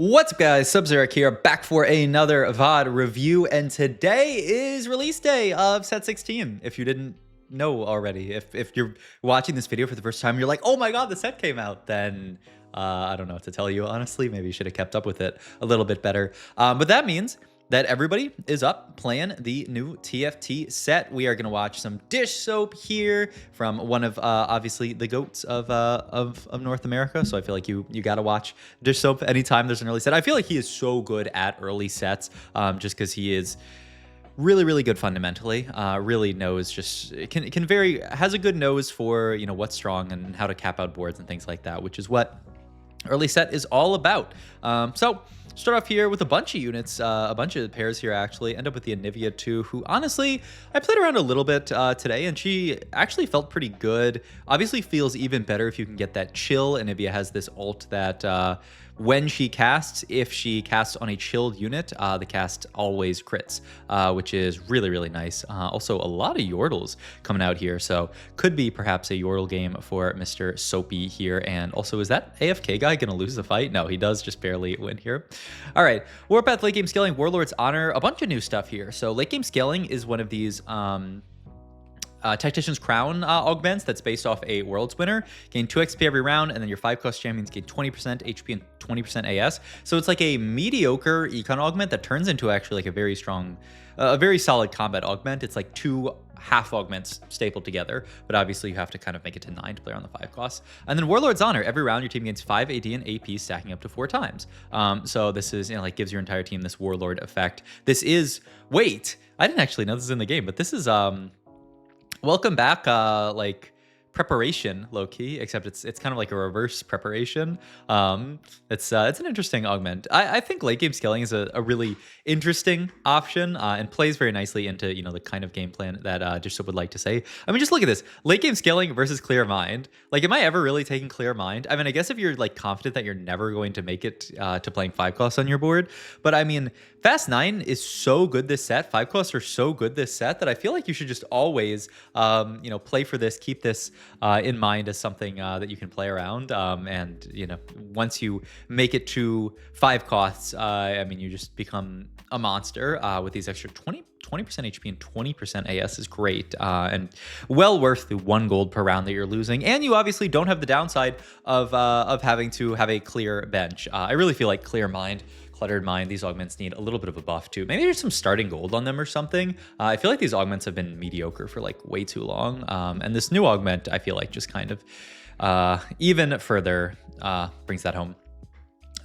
What's up, guys? Sub-Zerek here, back for another VOD review, and today is release day of set 16. If you didn't know already, if you're watching this video for the first time, you're like, oh my god, the set came out, then I don't know what to tell you, honestly. Maybe you should have kept up with it a little bit better. But that means that everybody is up playing the new TFT set. We are going to watch some Dishsoap here from one of obviously the goats of North America. So I feel like you got to watch Dishsoap anytime there's an early set. I feel like he is so good at early sets, just because he is really good fundamentally. Really knows has a good nose for what's strong and how to cap out boards and things like that, which is what early set is all about. So start off here with a bunch of units, a bunch of pairs here actually. End up with the Anivia too, who honestly, I played around a little bit today, and she actually felt pretty good. Obviously feels even better if you can get that chill. Anivia has this ult that when she casts, if she casts on a chilled unit, the cast always crits, which is really nice. Also, a lot of Yordles coming out here, so could be perhaps a Yordle game for Mr. Soapy here. And also, is that AFK guy gonna lose the fight? No, he does just barely win here. All right, Warpath late game scaling, Warlord's Honor, a bunch of new stuff here. So late game scaling is one of these Tactician's Crown augments that's based off a Worlds winner. Gain 2 XP every round, and then your 5-cost champions gain 20% HP and 20% AS. So it's like a mediocre econ augment that turns into actually like a very strong, a very solid combat augment. It's like 2 half augments stapled together, but obviously you have to kind of make it to 9 to play on the 5 costs. And then Warlord's Honor, every round your team gains 5 AD and AP, stacking up to 4 times. So this is, like gives your entire team this Warlord effect. This is, wait, I didn't actually know this is in the game, but this is, welcome back, like preparation, low-key, except it's kind of like a reverse preparation. It's an interesting augment. I think late game scaling is a really interesting option, and plays very nicely into the kind of game plan that Dishsoap would like to say. I mean, just look at this: late game scaling versus clear mind. Like, am I ever really taking clear mind? I mean, I guess if you're like confident that you're never going to make it to playing 5 costs on your board, but I mean, Fast 9 is so good this set. 5 costs are so good this set that I feel like you should just always play for this, keep this in mind as something that you can play around. And once you make it to 5 costs, I mean, you just become a monster with these extra 20% HP and 20% AS is great, and well worth the 1 gold per round that you're losing. And you obviously don't have the downside of having to have a clear bench. I really feel like Clear Mind, Cluttered Mind, these augments need a little bit of a buff too. Maybe there's some starting gold on them or something. I feel like these augments have been mediocre for like way too long. And this new augment, I feel like, just kind of even further brings that home.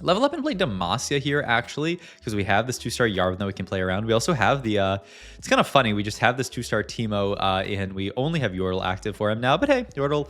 Level up and play Demacia here, actually, because we have this 2-star Yardle that we can play around. We also have the, it's kind of funny, we just have this 2-star Teemo, and we only have Yordle active for him now. But hey, Yordle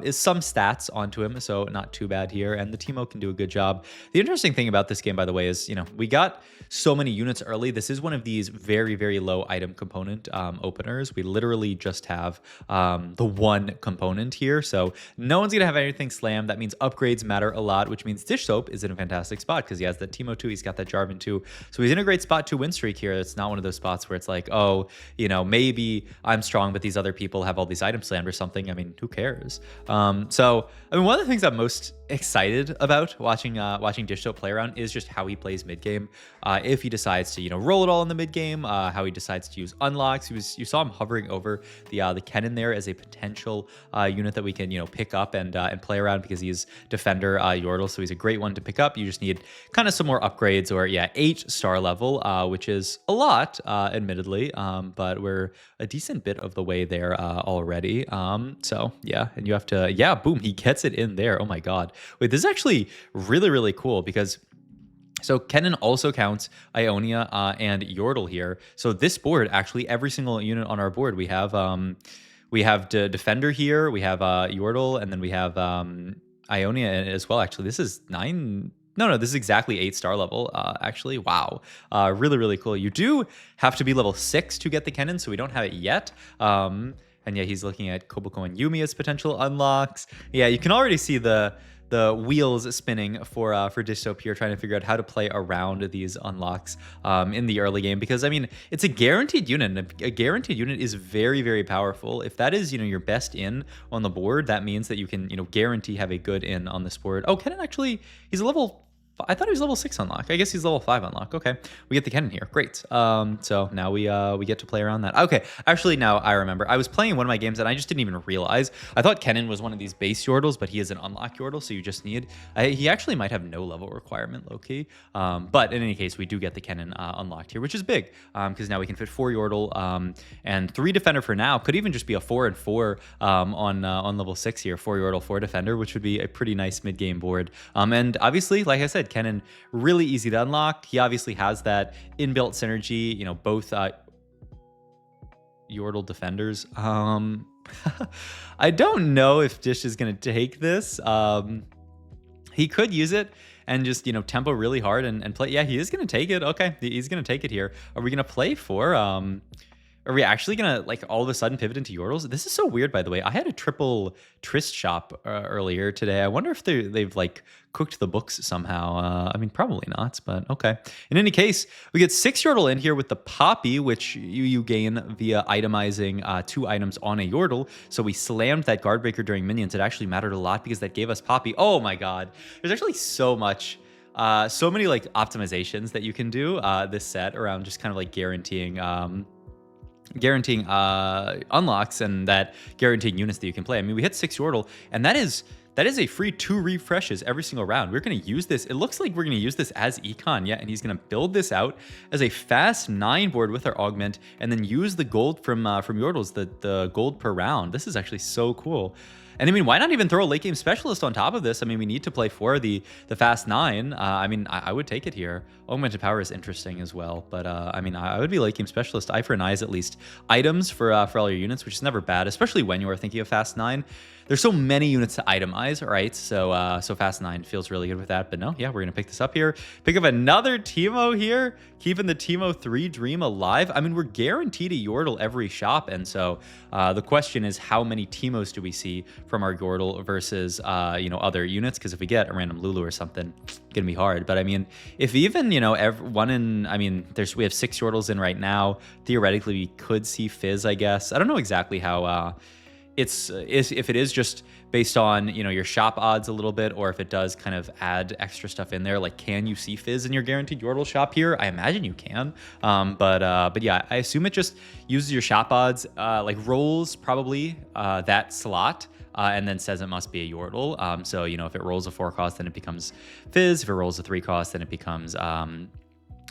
is some stats onto him, so not too bad here. And the Teemo can do a good job. The interesting thing about this game, by the way, is, we got so many units early. This is one of these very low item component openers. We literally just have the 1 component here, so no one's going to have anything slammed. That means upgrades matter a lot, which means Dishsoap is in a fantastic spot because he has that Teemo too. He's got that Jarvan too. So he's in a great spot to win streak here. It's not one of those spots where it's like, oh, maybe I'm strong, but these other people have all these items slammed or something. I mean, who cares? So, I mean, one of the things I'm most excited about watching Dishsoap play around is just how he plays mid game. If he decides to roll it all in the mid game, how he decides to use unlocks. You saw him hovering over the cannon there as a potential unit that we can pick up and play around, because he's defender Yordle, so he's a great one to pick up. You just need kind of some more upgrades, or 8-star level, which is a lot, admittedly, but we're a decent bit of the way there already. So yeah, and you have to, boom, he gets it in there. Oh my god. Wait, this is actually really cool, because so Kennen also counts Ionia and Yordle here. So this board, actually, every single unit on our board, we have Defender here, we have Yordle, and then we have Ionia as well. Actually, this is 9. No, this is exactly 8-star level, actually. Wow. Really cool. You do have to be level 6 to get the Kennen, so we don't have it yet. And yeah, he's looking at Koboko and Yumi as potential unlocks. Yeah, you can already see the wheels spinning for Dishsoap here, trying to figure out how to play around these unlocks in the early game, because I mean, it's a guaranteed unit, and a guaranteed unit is very powerful. If that is your best in on the board, that means that you can guarantee have a good in on this board. Oh, Kennen actually, he's a level I thought he was level 6 unlock. I guess he's level 5 unlock. Okay, we get the Kennen here. Great. So now we get to play around that. Okay, actually now I remember. I was playing one of my games and I just didn't even realize. I thought Kennen was one of these base Yordles, but he is an unlock Yordle, so you just need. He actually might have no level requirement, low key. But in any case, we do get the Kennen unlocked here, which is big because now we can fit 4 Yordle and 3 Defender for now. Could even just be a 4 and 4 on level 6 here. 4 Yordle, 4 Defender, which would be a pretty nice mid game board. And obviously, like I said, Kennen really easy to unlock. He obviously has that inbuilt synergy, you know, both Yordle defenders. I don't know if Dish is going to take this. He could use it and just, you know, tempo really hard and play. Yeah, he is going to take it. Okay, he's going to take it here. Are we going to play for... Are we actually gonna like all of a sudden pivot into Yordles? This is so weird, by the way. I had a triple Trist shop earlier today. I wonder if they've like cooked the books somehow. I mean, probably not, but okay. In any case, we get 6 Yordle in here with the Poppy, which you gain via itemizing 2 items on a Yordle. So we slammed that Guard Breaker during minions. It actually mattered a lot because that gave us Poppy. Oh my god. There's actually so much. So many like optimizations that you can do this set around just kind of like guaranteeing unlocks and that guaranteeing units that you can play. I mean, we hit 6 Yordle, and that is a free 2 refreshes every single round. We're going to use this. It looks like we're going to use this as econ, yeah, and he's going to build this out as a fast 9 board with our augment, and then use the gold from Yordles, the gold per round. This is actually so cool. And I mean, why not even throw a late game specialist on top of this? I mean, we need to play for the fast 9. I mean, I would take it here. Augmented power is interesting as well, but I mean, I would be late game specialist. Eye for an eye is at least items for all your units, which is never bad, especially when you are thinking of fast 9. There's so many units to itemize, right? So fast 9 feels really good with that. But no, yeah, we're gonna pick this up here. Pick up another Teemo here, keeping the Teemo 3 dream alive. I mean, we're guaranteed a Yordle every shop, and so the question is, how many Teemos do we see from our Yordle versus you know, other units? Because if we get a random Lulu or something, it's gonna be hard. But I mean, if even, you know, I mean, we have 6 Yordles in right now. Theoretically, we could see Fizz, I guess. I don't know exactly how. If it is just based on, you know, your shop odds a little bit, or if it does kind of add extra stuff in there, like, can you see Fizz in your guaranteed Yordle shop here? I imagine you can, but yeah, I assume it just uses your shop odds, like rolls probably that slot, and then says it must be a Yordle. So, you know, if it rolls a 4 cost, then it becomes Fizz. If it rolls a 3 cost, then it becomes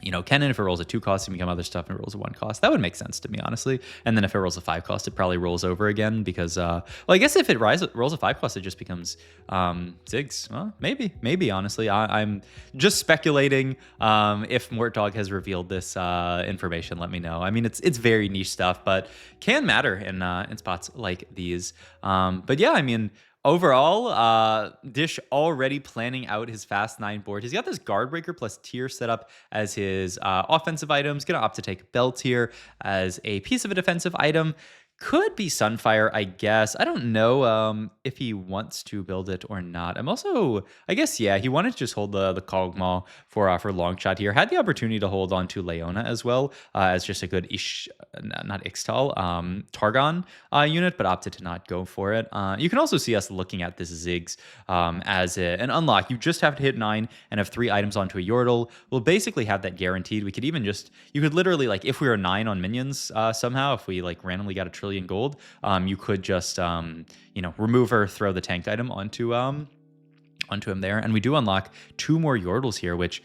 you know, Kennen. If it rolls a 2 cost, it can become other stuff, and it rolls a 1 cost. That would make sense to me, honestly. And then if it rolls a 5 cost, it probably rolls over again because, well, I guess if it rolls a 5 cost, it just becomes Ziggs. Well, maybe, honestly. I'm just speculating. If Mortdog has revealed this information, let me know. I mean, it's very niche stuff, but can matter in spots like these. But yeah, I mean, overall, Dish already planning out his fast 9 board. He's got this Guard Breaker plus Tier set up as his offensive items. Gonna opt to take Belt here as a piece of a defensive item. Could be Sunfire, I guess. I don't know if he wants to build it or not. I'm also, I guess, yeah, he wanted to just hold the Kog'Maw for long shot here. Had the opportunity to hold on to Leona as well as just a good not Ixtal, Targon unit, but opted to not go for it. You can also see us looking at this Ziggs as an unlock. You just have to hit 9 and have 3 items onto a Yordle. We'll basically have that guaranteed. We could even just, you could literally, like, if we were 9 on minions somehow, if we like randomly got a trillion gold, you could just you know, remove or throw the tanked item onto him there. And we do unlock 2 more Yordles here, which,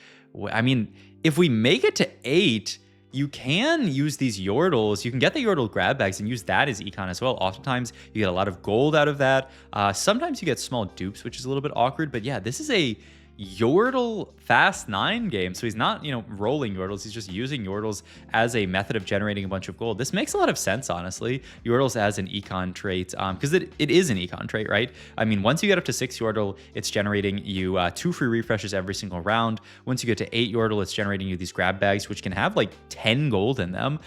I mean, if we make it to 8, you can use these Yordles. You can get the Yordle grab bags and use that as econ as well. Oftentimes, you get a lot of gold out of that. Sometimes you get small dupes, which is a little bit awkward. But yeah, this is a Yordle fast 9 game. So he's not, you know, rolling Yordles. He's just using Yordles as a method of generating a bunch of gold. This makes a lot of sense, honestly. Yordles as an econ trait, because it is an econ trait, right? I mean, once you get up to 6 Yordle, it's generating you 2 free refreshes every single round. Once you get to 8 Yordle, it's generating you these grab bags, which can have like 10 gold in them.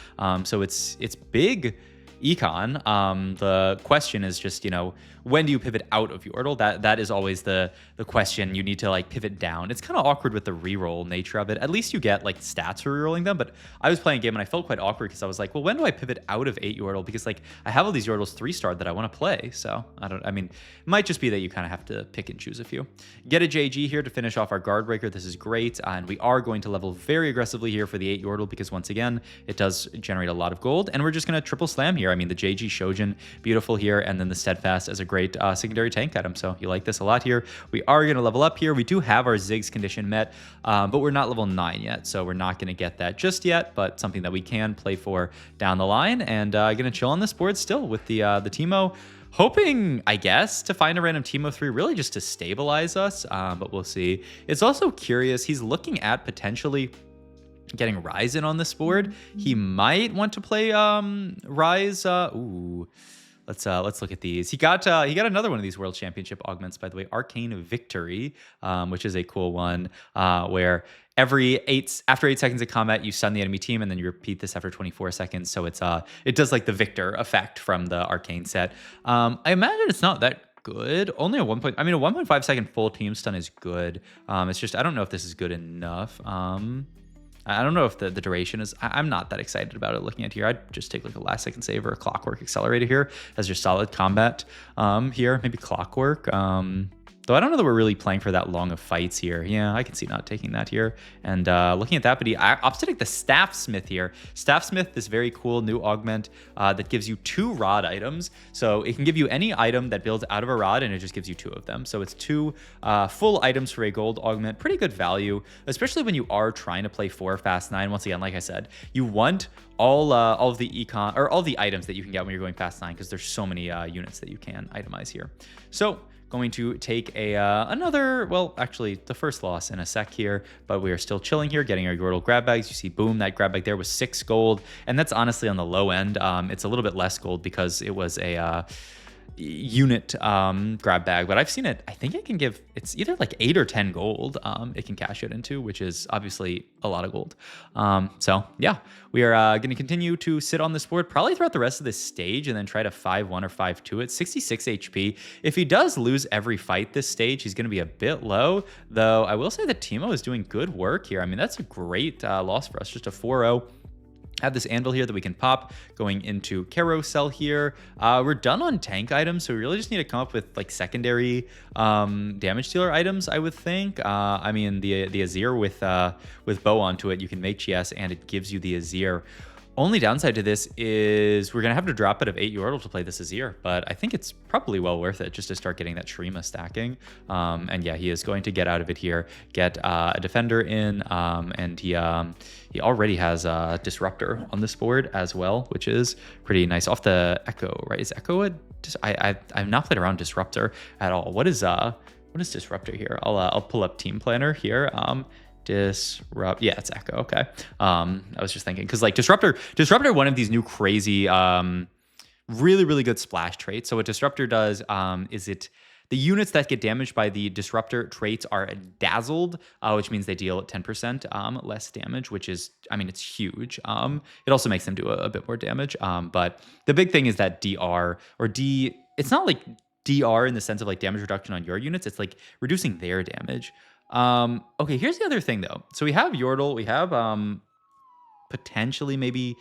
So it's big econ. The question is just, you know, when do you pivot out of Yordle? That is always the question. You need to like pivot down. It's kind of awkward with the reroll nature of it. At least you get like stats for rerolling them, but I was playing a game and I felt quite awkward because I was like, well, when do I pivot out of 8 Yordle? Because like I have all these Yordles 3-starred that I want to play. So I mean, it might just be that you kind of have to pick and choose a few. Get a JG here to finish off our guard breaker. This is great. And we are going to level very aggressively here for the 8 Yordle because once again, it does generate a lot of gold. And we're just going to triple slam here. I mean, the JG Shojin, beautiful here. And then the Steadfast as a great secondary tank item. So you like this a lot here. We are going to level up here. We do have our Ziggs condition met, but we're not level 9 yet. So we're not going to get that just yet, but something that we can play for down the line. And going to chill on this board still with the Teemo. Hoping, I guess, to find a random Teemo 3 really just to stabilize us, but we'll see. It's also curious. He's looking at potentially getting Ryze in on this board. He might want to play Ryze. Ooh. Let's look at these. He got another one of these World Championship augments, by the way, Arcane Victory, which is a cool one, where after 8 seconds of combat, you stun the enemy team, and then you repeat this after 24 seconds. So it does like the Victor effect from the Arcane set. I imagine it's not that good. Only a 1.5 second full team stun is good. It's just I don't know if this is good enough. I don't know if the duration is... I'm not that excited about it looking at here. I'd just take like a last second save or a Clockwork Accelerator here as your solid combat here. Maybe Clockwork. Though I don't know that we're really playing for that long of fights here. Yeah, I can see not taking that here. And looking at that, but he opts to take the Staffsmith here. Staffsmith, this very cool new augment that gives you 2 rod items. So it can give you any item that builds out of a rod, and it just gives you 2 of them. So it's 2 full items for a gold augment. Pretty good value, especially when you are trying to play 4 Fast 9. Once again, like I said, you want all of the econ, or all the items that you can get when you're going Fast 9, because there's so many units that you can itemize here. So going to take another, well, actually the first loss in a sec here, but we are still chilling here, getting our Yordle grab bags. You see, boom, that grab bag there was 6 gold, and that's honestly on the low end. It's a little bit less gold because it was a unit grab bag, but I've seen it. I think it can give, it's either like 8 or 10 gold it can cash it into, which is obviously a lot of gold. So yeah, we are going to continue to sit on this board probably throughout the rest of this stage and then try to 5-1 or 5-2 it. 66 HP. If he does lose every fight this stage, he's going to be a bit low, though I will say that Teemo is doing good work here. I mean, that's a great loss for us, just a 4-0. Have this anvil here that we can pop going into carousel here. We're done on tank items, so we really just need to come up with like secondary damage dealer items, I would think. I mean, the Azir with bow onto it, you can make GS and it gives you the Azir. Only downside to this is we're going to have to drop out of 8 Yordle to play this Azir, but I think it's probably well worth it just to start getting that Shrima stacking. And yeah, he is going to get out of it here, get a defender in, and he already has a Disruptor on this board as well, which is pretty nice. Off the Echo, right? Is Echo a... I've not played around Disruptor at all. What is Disruptor here? I'll pull up Team Planner here. Disrupt, yeah, it's Echo. Okay. I was just thinking because like Disruptor, one of these new crazy, really good splash traits. So what Disruptor does is the units that get damaged by the Disruptor traits are dazzled, which means they deal 10% less damage, which is, I mean, it's huge. It also makes them do a bit more damage. But the big thing is that DR or D, it's not like DR in the sense of like damage reduction on your units. It's like reducing their damage. Okay, here's the other thing though. So we have Yordle, we have potentially maybe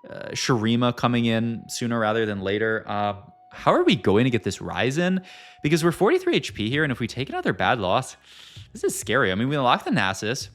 Shrima coming in sooner rather than later. How are we going to get this Ryze in? Because we're 43 HP here, and if we take another bad loss, this is scary. I mean, we unlock the Nasus.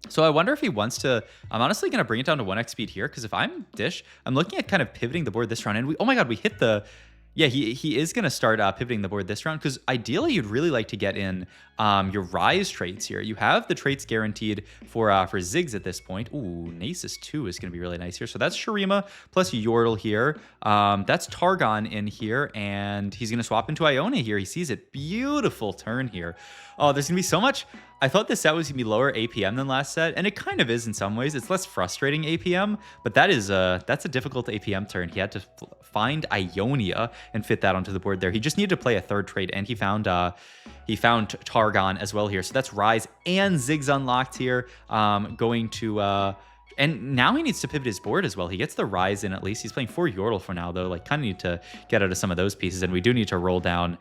So I wonder if he wants to... I'm honestly going to bring it down to 1x speed here, because if I'm Dish, I'm looking at kind of pivoting the board this round, and we... Oh my god, we hit the... Yeah, he is going to start pivoting the board this round, because ideally you'd really like to get in your Ryze traits here. You have the traits guaranteed for Ziggs at this point. Ooh, Nasus 2 is going to be really nice here. So that's Shrima plus Yordle here. That's Targon in here, and he's going to swap into Iona here. He sees it. Beautiful turn here. Oh, there's going to be so much... I thought this set was going to be lower APM than last set, and it kind of is in some ways. It's less frustrating APM, but that's a difficult APM turn. He had to find Ionia and fit that onto the board there. He just needed to play a third trait, and he found Targon as well here. So that's Ryze and Ziggs unlocked here. Going to And now he needs to pivot his board as well. He gets the Rise in at least. He's playing 4 Yordle for now, though. Like, kind of need to get out of some of those pieces, and we do need to roll down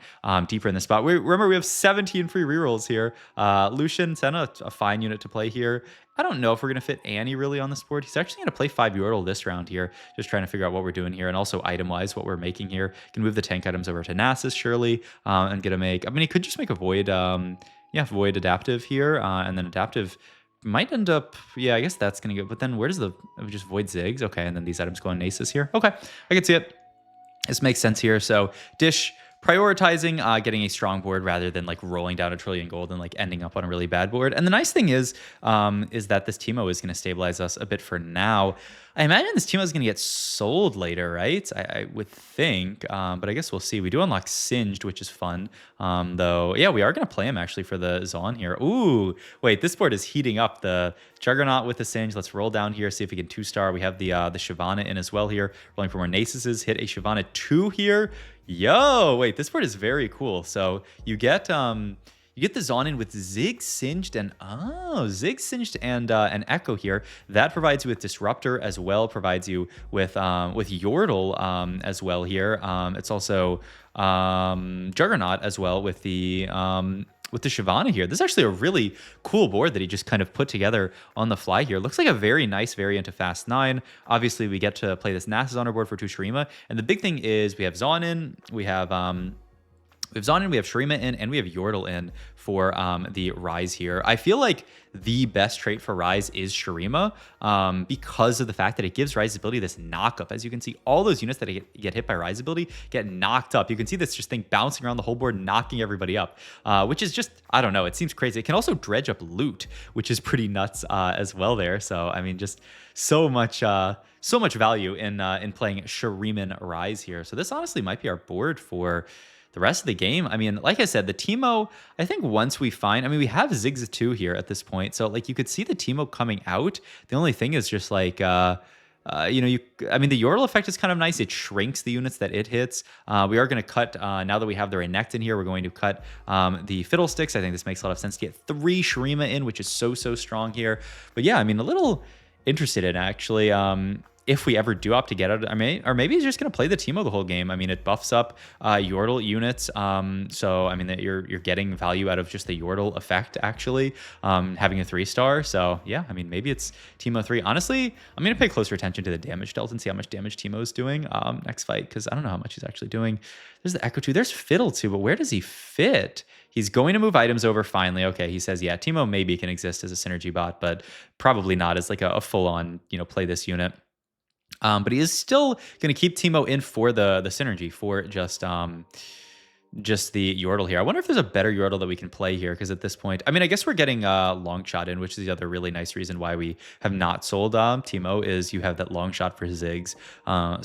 deeper in the spot. Remember, we have 17 free rerolls here. Lucian, Senna, a fine unit to play here. I don't know if we're going to fit Annie really on this board. He's actually going to play 5 Yordle this round here, just trying to figure out what we're doing here, and also item-wise what we're making here. Can move the tank items over to Nasus, surely, and get a make... I mean, he could just make a Void... yeah, Void Adaptive here, and then Adaptive... might end up, yeah, I guess that's going to go. But then where does the, just Void Ziggs? Okay, and then these items go on Nasus here. Okay, I can see it. This makes sense here. So Dish prioritizing getting a strong board rather than like rolling down a trillion gold and like ending up on a really bad board. And the nice thing is that this Teemo is going to stabilize us a bit for now. I imagine this Teemo is going to get sold later, right? I would think, but I guess we'll see. We do unlock Singed, which is fun, though. Yeah, we are going to play him actually for the Zaun here. Ooh, wait, this board is heating up. The Juggernaut with the Singe. Let's roll down here, see if we can 2-star. We have the Shyvana in as well here. Rolling for more Nasuses. Hit a Shyvana 2 here. Yo, wait, this board is very cool. So you get the Zaun in with Ziggs, Singed, and Ziggs, Singed, and an Echo here. That provides you with Disruptor as well. Provides you with Yordle as well here. It's also Juggernaut as well with the Shyvana here. This is actually a really cool board that he just kind of put together on the fly here. Looks like a very nice variant of Fast 9. Obviously, we get to play this Nasus on our board for 2 Shurima. And the big thing is we have Zaun in, we have Zaun in, we have Shurima in, and we have Yordle in for the Rise here. I feel like the best trait for Rise is Shurima because of the fact that it gives Rise's ability this knock up. As you can see, all those units that get hit by Rise ability get knocked up. You can see this just thing bouncing around the whole board, knocking everybody up, which is just, I don't know, it seems crazy. It can also dredge up loot, which is pretty nuts as well there. So, I mean, just so much value in playing Shuriman Rise here. So this honestly might be our board for the rest of the game. I mean, like I said, the Teemo, I think once we find, I mean, we have Ziggs 2 here at this point. So like you could see the Teemo coming out. The only thing is just like, I mean, the Yordle effect is kind of nice. It shrinks the units that it hits. We are going to cut, now that we have the Renekton in here, we're going to cut the Fiddlesticks. I think this makes a lot of sense to get 3 Shurima in, which is so strong here. But yeah, I mean, a little interested in actually, if we ever do opt to get out, or maybe he's just going to play the Teemo the whole game. I mean, it buffs up Yordle units. So, I mean, that you're getting value out of just the Yordle effect, actually, having a 3-star. So, yeah, I mean, maybe it's Teemo 3. Honestly, I'm going to pay closer attention to the damage delta and see how much damage Teemo's doing next fight, because I don't know how much he's actually doing. There's the Echo 2. There's Fiddle 2, but where does he fit? He's going to move items over finally. Okay, he says, yeah, Teemo maybe can exist as a synergy bot, but probably not as like a full-on, play this unit. But he is still going to keep Teemo in for the synergy for just the Yordle here. I wonder if there's a better Yordle that we can play here, because at this point, I mean, I guess we're getting long shot in, which is the other really nice reason why we have not sold Teemo, is you have that long shot for Ziggs.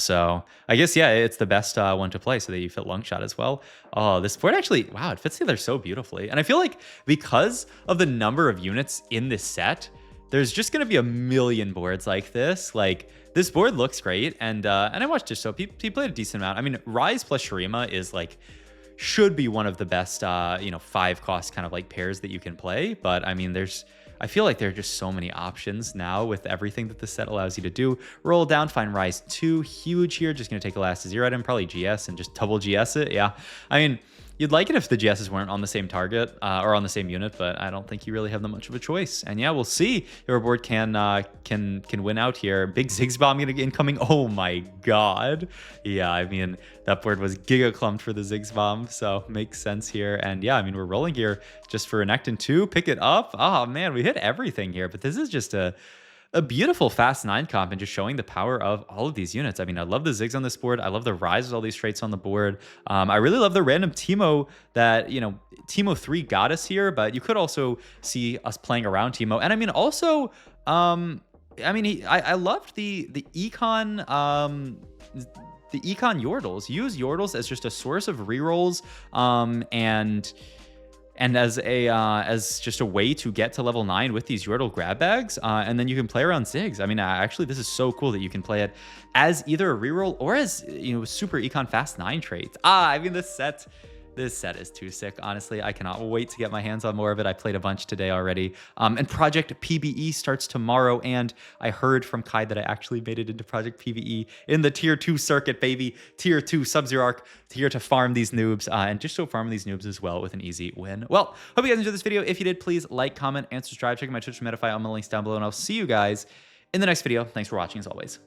So I guess, yeah, it's the best one to play so that you fit long shot as well. Oh, this board actually, wow, it fits together so beautifully. And I feel like because of the number of units in this set, there's just going to be a million boards like this. Like, this board looks great, and I watched Dishsoap. He played a decent amount. I mean, Rise plus Shurima is like, should be one of the best 5-cost kind of like pairs that you can play. But I mean, I feel like there are just so many options now with everything that the set allows you to do. Roll down, find Rise 2, huge here. Just gonna take a last to 0 item, probably GS, and just double GS it. Yeah, I mean, you'd like it if the GSs weren't on the same target or on the same unit, but I don't think you really have that much of a choice. And yeah, we'll see if our board can win out here. Big Ziggs bomb incoming. Oh my god. Yeah, I mean, that board was giga clumped for the Ziggs bomb, so makes sense here. And yeah, I mean, we're rolling here just for Renekton 2. Pick it up. Oh man, we hit everything here, but this is just a beautiful Fast 9 comp and just showing the power of all of these units. I mean, I love the Ziggs on this board. I love the Rise with all these traits on the board. I really love the random Teemo that, Teemo 3 got us here, but you could also see us playing around Teemo. And I mean, also, I loved the Econ, the Econ Yordles. Use Yordles as just a source of rerolls, and as just a way to get to level 9 with these Yordle grab bags, and then you can play around Ziggs. I mean, actually, this is so cool that you can play it as either a reroll or as super Econ Fast 9 traits. I mean, this set This set is too sick. Honestly, I cannot wait to get my hands on more of it. I played a bunch today already. And Project PvE starts tomorrow. And I heard from Kai that I actually made it into Project PvE in the tier 2 circuit, baby. Tier 2 Sub-Zero Arc, here to farm these noobs and just so farm these noobs as well with an easy win. Well, hope you guys enjoyed this video. If you did, please like, comment, and subscribe. Check out my Twitch and Metafy. All my links down below. And I'll see you guys in the next video. Thanks for watching as always.